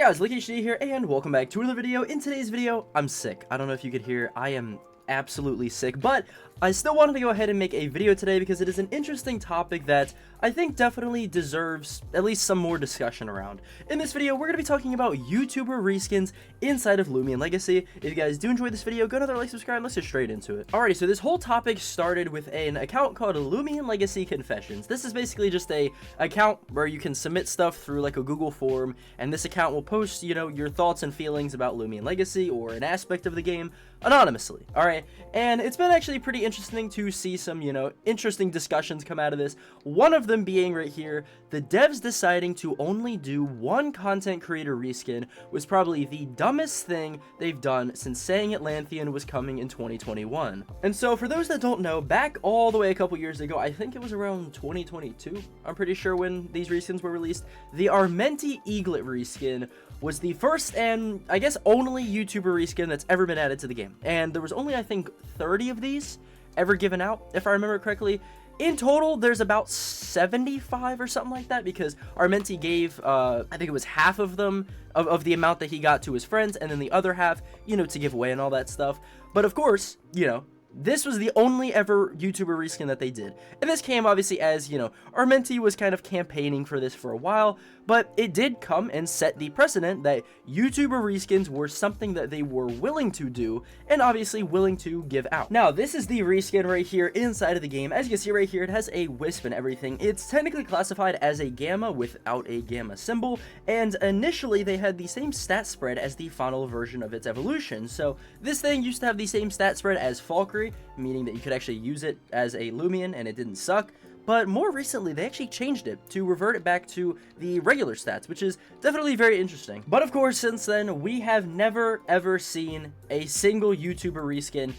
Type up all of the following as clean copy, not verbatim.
guys, LuckyHD here, and welcome back to another video. In today's video, I'm sick. I don't know if you could hear, I am absolutely sick, but I still wanted to go ahead and make a video today because it is an interesting topic that I think definitely deserves at least some more discussion around. In this video, we're going to be talking about YouTuber reskins inside of Loomian Legacy. If you guys do enjoy this video, go another like, subscribe, let's get straight into it. Alrighty, so this whole topic started with an account called Loomian Legacy Confessions. This is basically just a account where you can submit stuff through like a Google form, and this account will post, you know, your thoughts and feelings about Loomian Legacy or an aspect of the game anonymously. Alright, and it's been actually pretty interesting to see some, you know, interesting discussions come out of this. One of them being right here, the devs deciding to only do one content creator reskin was probably the dumbest thing they've done since saying Atlantean was coming in 2021. And so for those that don't know, back all the way a couple years ago, I think it was around 2022, I'm pretty sure, when these reskins were released, the Armenti Eaglet reskin was the first and I guess only YouTuber reskin that's ever been added to the game. And there was only, I think, 30 of these ever given out, if I remember correctly. In total, there's about 75 or something like that, because Armenti gave, I think it was half of them, of the amount that he got to his friends, and then the other half, you know, to give away and all that stuff. But of course, you know, this was the only ever YouTuber reskin that they did. And this came obviously as, you know, Armenti was kind of campaigning for this for a while, but it did come and set the precedent that YouTuber reskins were something that they were willing to do and obviously willing to give out. Now, this is the reskin right here inside of the game. As you can see right here, it has a wisp and everything. It's technically classified as a gamma without a gamma symbol, and initially they had the same stat spread as the final version of its evolution. So this thing used to have the same stat spread as Valkyrie, meaning that you could actually use it as a Loomian and it didn't suck. But more recently, they actually changed it to revert it back to the regular stats, which is definitely very interesting. But of course, since then, we have never ever seen a single YouTuber reskin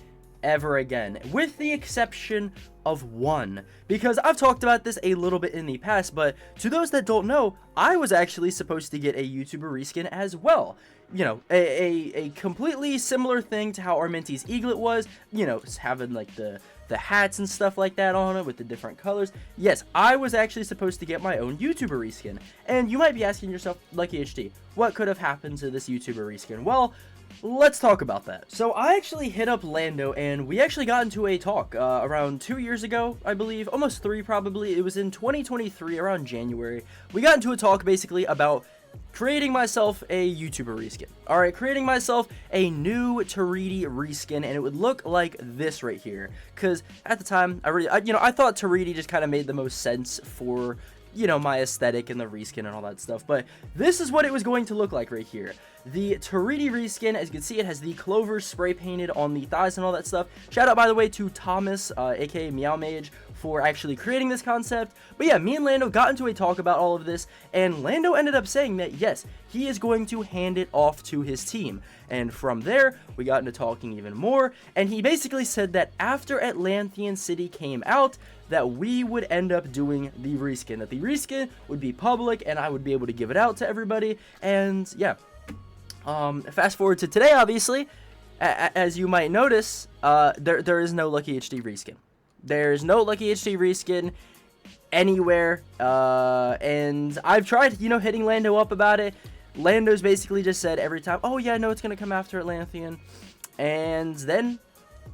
ever again, with the exception of one, because I've talked about this a little bit in the past, but to those that don't know, I was actually supposed to get a YouTuber reskin as well. You know, a completely similar thing to how Armenti's Eaglet was, you know, having like the hats and stuff like that on it with the different colors. Yes, I was actually supposed to get my own YouTuber reskin, and you might be asking yourself, LuckyHD, what could have happened to this YouTuber reskin? Well, let's talk about that. So I actually hit up Lando, and we actually got into a talk around 2 years ago, I believe, almost 3 probably. It was in 2023, around January. We got into a talk basically about creating myself a YouTuber reskin. Alright, creating myself a new Taridi reskin, and it would look like this right here. Because at the time, I thought Taridi just kind of made the most sense for, you know, my aesthetic and the reskin and all that stuff. But this is what it was going to look like right here. The Taridi reskin, as you can see, it has the clover spray painted on the thighs and all that stuff. Shout out, by the way, to Thomas, aka Meow Mage, for actually creating this concept. But yeah, me and Lando got into a talk about all of this, and Lando ended up saying that yes, he is going to hand it off to his team. And from there, we got into talking even more, and he basically said that after Atlantean City came out, that we would end up doing the reskin, that the reskin would be public, and I would be able to give it out to everybody. And yeah, fast forward to today, obviously, as you might notice, there is no LuckyHD reskin. There's no LuckyHD reskin anywhere, and I've tried, you know, hitting Lando up about it. Lando's basically just said every time, oh yeah, no, it's gonna come after Atlantean, and then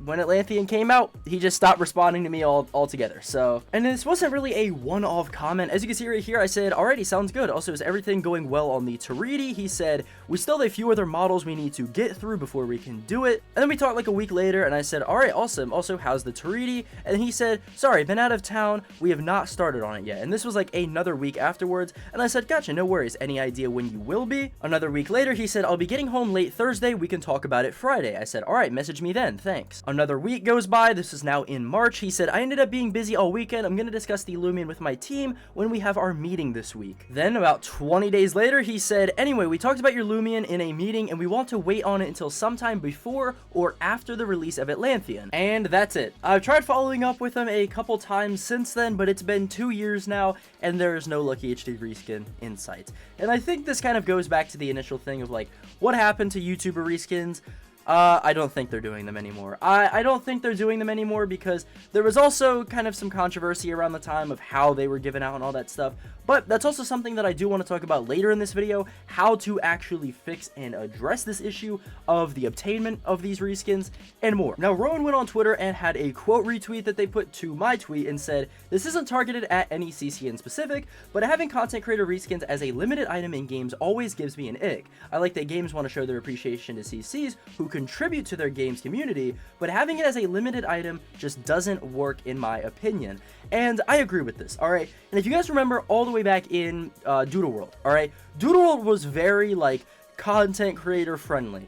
when Atlantean came out, he just stopped responding to me altogether. So, and this wasn't really a one-off comment. As you can see right here, I said, alrighty, sounds good. Also, is everything going well on the Taridi? He said, we still have a few other models we need to get through before we can do it. And then we talked like a week later, and I said, alright, awesome. Also, how's the Taridi? And he said, sorry, been out of town. We have not started on it yet. And this was like another week afterwards. And I said, gotcha, no worries. Any idea when you will be? Another week later, he said, I'll be getting home late Thursday. We can talk about it Friday. I said, alright, message me then. Thanks. Another week goes by. This is now in March. He said, I ended up being busy all weekend. I'm going to discuss the Loomian with my team when we have our meeting this week. Then about 20 days later, he said, anyway, we talked about your Loomian in a meeting and we want to wait on it until sometime before or after the release of Atlantean. And that's it. I've tried following up with him a couple times since then, but it's been 2 years now and there is no LuckyHD reskin in sight. And I think this kind of goes back to the initial thing of like, what happened to YouTuber reskins? I don't think they're doing them anymore. I don't think they're doing them anymore because there was also kind of some controversy around the time of how they were given out and all that stuff. But that's also something that I do want to talk about later in this video, how to actually fix and address this issue of the obtainment of these reskins and more. Now, Rowan went on Twitter and had a quote retweet that they put to my tweet and said, "This isn't targeted at any CC in specific, but having content creator reskins as a limited item in games always gives me an ick. I like that games want to show their appreciation to CCs who contribute to their game's community, but having it as a limited item just doesn't work in my opinion." And I agree with this, alright? And if you guys remember all the way back in Doodle World, alright? Doodle World was very, like, content creator friendly.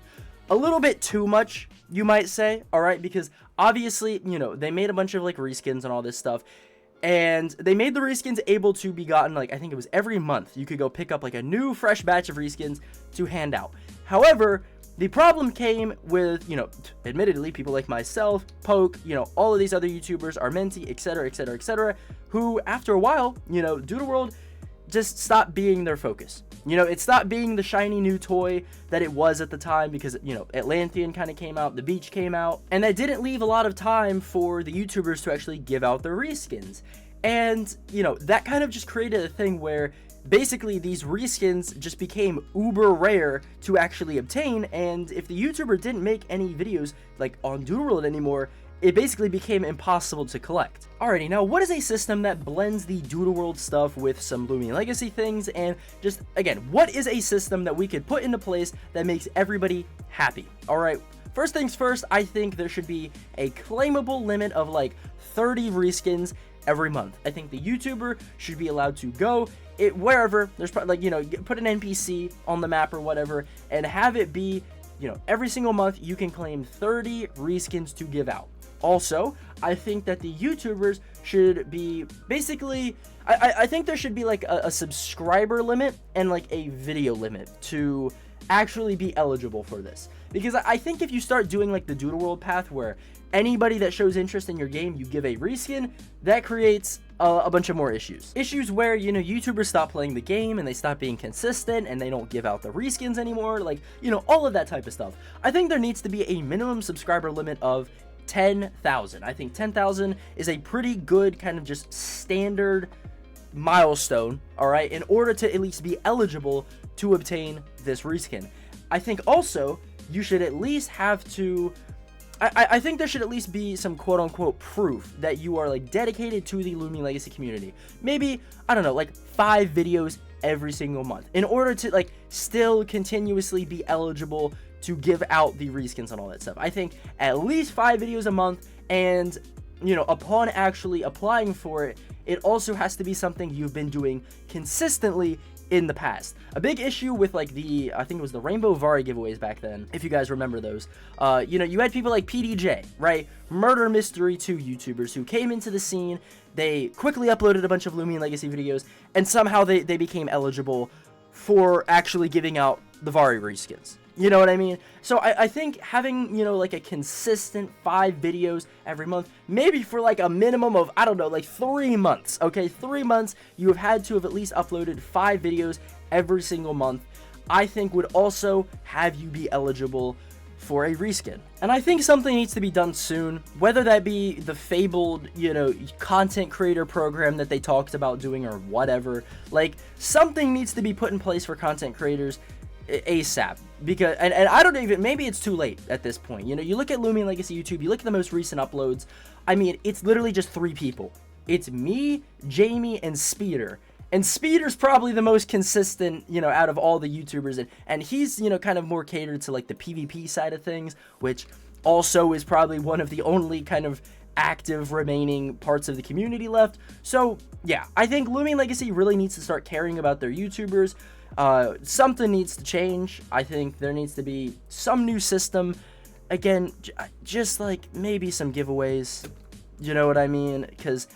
A little bit too much, you might say, alright? Because obviously, you know, they made a bunch of, like, reskins and all this stuff. And they made the reskins able to be gotten, like, I think it was every month. You could go pick up, like, a new, fresh batch of reskins to hand out. However, the problem came with, you know, admittedly, people like myself, Poke, you know, all of these other YouTubers, Armenti, etc., etc., etc., who, after a while, you know, Doodle World just stopped being their focus. You know, it stopped being the shiny new toy that it was at the time because, you know, Atlantean kind of came out, the beach came out, and that didn't leave a lot of time for the YouTubers to actually give out their reskins. And, you know, that kind of just created a thing where basically these reskins just became uber rare to actually obtain, and if the YouTuber didn't make any videos like on Doodle World anymore, it basically became impossible to collect. Alrighty, now what is a system that blends the Doodle World stuff with some Loomian Legacy things, and just, again, what is a system that we could put into place that makes everybody happy? Alright, first things first, I think there should be a claimable limit of like 30 reskins every month. I think the YouTuber should be allowed to go wherever there's probably, like, you know, put an NPC on the map or whatever and have it be, you know, every single month you can claim 30 reskins to give out. Also, I think that the YouTubers should be basically, I think there should be like a subscriber limit and like a video limit to actually be eligible for this. Because I think if you start doing like the Doodle World path where anybody that shows interest in your game, you give a reskin, that creates a bunch of more issues. Issues where, you know, YouTubers stop playing the game and they stop being consistent and they don't give out the reskins anymore, like, you know, all of that type of stuff. I think there needs to be a minimum subscriber limit of 10,000. I think 10,000 is a pretty good kind of just standard milestone, alright, in order to at least be eligible to obtain this reskin. I think also you should at least have to, I think there should at least be some quote-unquote proof that you are like dedicated to the Loomian Legacy community. Maybe, I don't know, like 5 videos every single month in order to like still continuously be eligible to give out the reskins and all that stuff. I think at least 5 videos a month, and, you know, upon actually applying for it, it also has to be something you've been doing consistently in the past. A big issue with like the, I think it was the Rainbow Vari giveaways back then, if you guys remember those, you know, you had people like PDJ, right? Murder Mystery 2 YouTubers who came into the scene, they quickly uploaded a bunch of Loomian Legacy videos, and somehow they became eligible for actually giving out the Vari reskins. You know what I mean? So I think having, you know, like a consistent 5 videos every month, maybe for like a minimum of, I don't know, like 3 months, okay? 3 months, you have had to have at least uploaded 5 videos every single month, I think would also have you be eligible for a reskin. And I think something needs to be done soon, whether that be the fabled, you know, content creator program that they talked about doing or whatever. Like, something needs to be put in place for content creators ASAP, because and I don't even, maybe it's too late at this point. You know, you look at Loomian Legacy YouTube, you look at the most recent uploads, I mean, it's literally just 3 people. It's me, Jamie, and Speeder. And Speeder's probably the most consistent, you know, out of all the YouTubers, and he's, you know, kind of more catered to like the PvP side of things, which also is probably one of the only kind of active remaining parts of the community left. So yeah, I think Loomian Legacy really needs to start caring about their YouTubers. Something needs to change. I think there needs to be some new system. Again, just like maybe some giveaways, you know what I mean? Because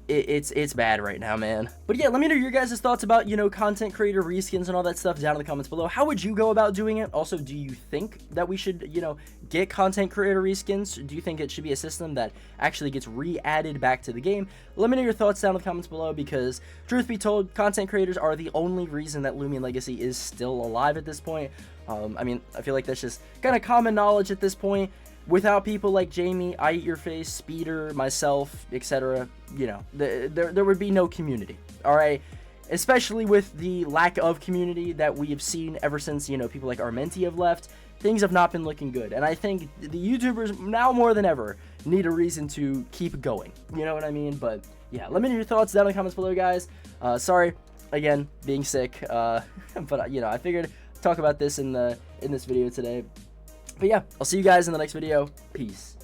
it's bad right now, man. But yeah, let me know your guys' thoughts about, you know, content creator reskins and all that stuff down in the comments below. How would you go about doing it? Also, do you think that we should, you know, get content creator reskins? Do you think it should be a system that actually gets re-added back to the game? Let me know your thoughts down in the comments below, because truth be told, content creators are the only reason that Loomian Legacy is still alive at this point. I mean, I feel like that's just kind of common knowledge at this point. Without people like Jamie, I Eat Your Face, Speeder, myself, etc., you know, there would be no community, alright? Especially with the lack of community that we have seen ever since, you know, people like Armenti have left. Things have not been looking good, and I think the YouTubers, now more than ever, need a reason to keep going, you know what I mean? But, yeah, let me know your thoughts down in the comments below, guys. Sorry, again, being sick, but, you know, I figured talk about this in this video today. But yeah, I'll see you guys in the next video. Peace.